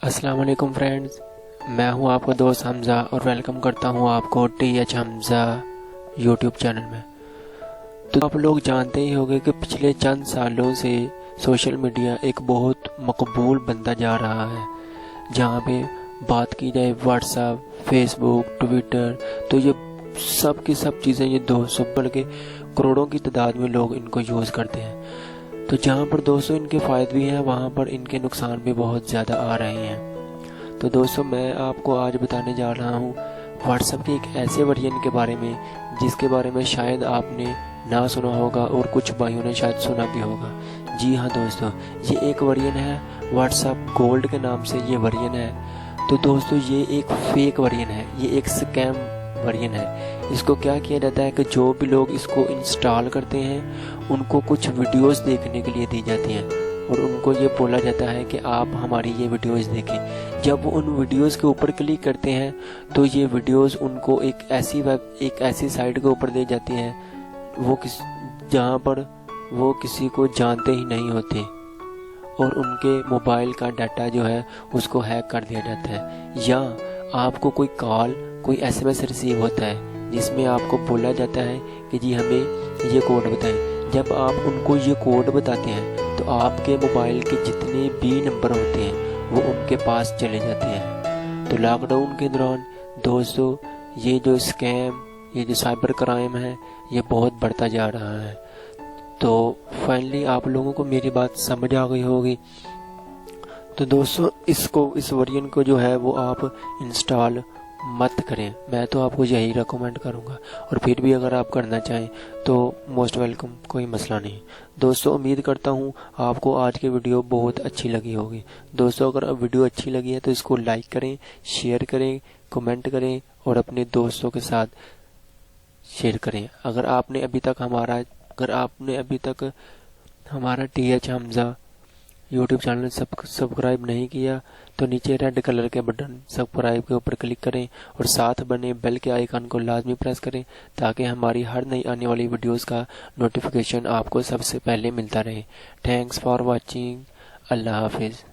السلام علیکم فرینڈز، میں ہوں آپ کا دوست حمزہ اور ویلکم کرتا ہوں آپ کو ٹی ایچ حمزہ یوٹیوب چینل میں۔ تو آپ لوگ جانتے ہی ہوگے کہ پچھلے چند سالوں سے سوشل میڈیا ایک بہت مقبول بنتا جا رہا ہے، جہاں پہ بات کی جائے واٹس ایپ، فیس بک، ٹویٹر، تو یہ سب کی سب چیزیں یہ 200 بلکہ کروڑوں کی تعداد میں لوگ ان کو یوز کرتے ہیں۔ تو جہاں پر دوستو ان کے فائدے بھی ہیں، وہاں پر ان کے نقصان بھی بہت زیادہ آ رہے ہیں۔ تو دوستو میں آپ کو آج بتانے جا رہا ہوں واٹس ایپ کے ایک ایسے ورژن کے بارے میں جس کے بارے میں شاید آپ نے نہ سنا ہوگا اور کچھ بھائیوں نے شاید سنا بھی ہوگا۔ جی ہاں دوستو، یہ ایک ورژن ہے واٹس ایپ گولڈ کے نام سے یہ ورژن ہے۔ تو دوستو یہ ایک فیک ورژن ہے، یہ ایک سکیم ورژن ہے۔ اس کو کیا کیا جاتا ہے کہ جو بھی لوگ اس کو انسٹال کرتے ہیں ان کو کچھ ویڈیوز دیکھنے کے لیے دی جاتی ہیں اور ان کو یہ بولا جاتا ہے کہ آپ ہماری یہ ویڈیوز دیکھیں۔ جب وہ ان ویڈیوز کے اوپر کلک کرتے ہیں تو یہ ویڈیوز ان کو ایک ایسی سائٹ کے اوپر دے جاتی ہیں جہاں پر وہ کسی کو جانتے ہی نہیں ہوتے، اور ان کے موبائل کا ڈاٹا جو ہے اس کو ہیک کر دیا جاتا ہے، یا آپ کو کوئی کال، کوئی SMS ریسیو ہوتا ہے جس میں آپ کو بولا جاتا ہے کہ جی ہمیں یہ کوڈ بتائیں۔ جب آپ ان کو یہ کوڈ بتاتے ہیں تو آپ کے موبائل کے جتنے بھی نمبر ہوتے ہیں وہ ان کے پاس چلے جاتے ہیں۔ تو لاک ڈاؤن کے دوران دوستو یہ جو اسکیم، یہ جو سائبر کرائم ہے، یہ بہت بڑھتا جا رہا ہے۔ تو فائنلی آپ لوگوں کو میری بات سمجھ آ گئی ہوگی۔ تو دوستو اس ورژن کو جو ہے وہ آپ انسٹال مت کریں، میں تو آپ کو یہی ریکمینڈ کروں گا، اور پھر بھی اگر آپ کرنا چاہیں تو موسٹ ویلکم، کوئی مسئلہ نہیں۔ دوستو امید کرتا ہوں آپ کو آج کی ویڈیو بہت اچھی لگی ہوگی۔ دوستو اگر ویڈیو اچھی لگی ہے تو اس کو لائک کریں، شیئر کریں، کمنٹ کریں اور اپنے دوستوں کے ساتھ شیئر کریں۔ اگر آپ نے ابھی تک ہمارا ٹی ایچ حمزہ یوٹیوب چینل سبسکرائب نہیں کیا تو نیچے ریڈ کلر کے بٹن سبسکرائب کے اوپر کلک کریں اور ساتھ بنے بیل کے آئیکن کو لازمی پریس کریں تاکہ ہماری ہر نئی آنے والی ویڈیوز کا نوٹیفیکیشن آپ کو سب سے پہلے ملتا رہے۔ Thanks for watching. اللہ حافظ۔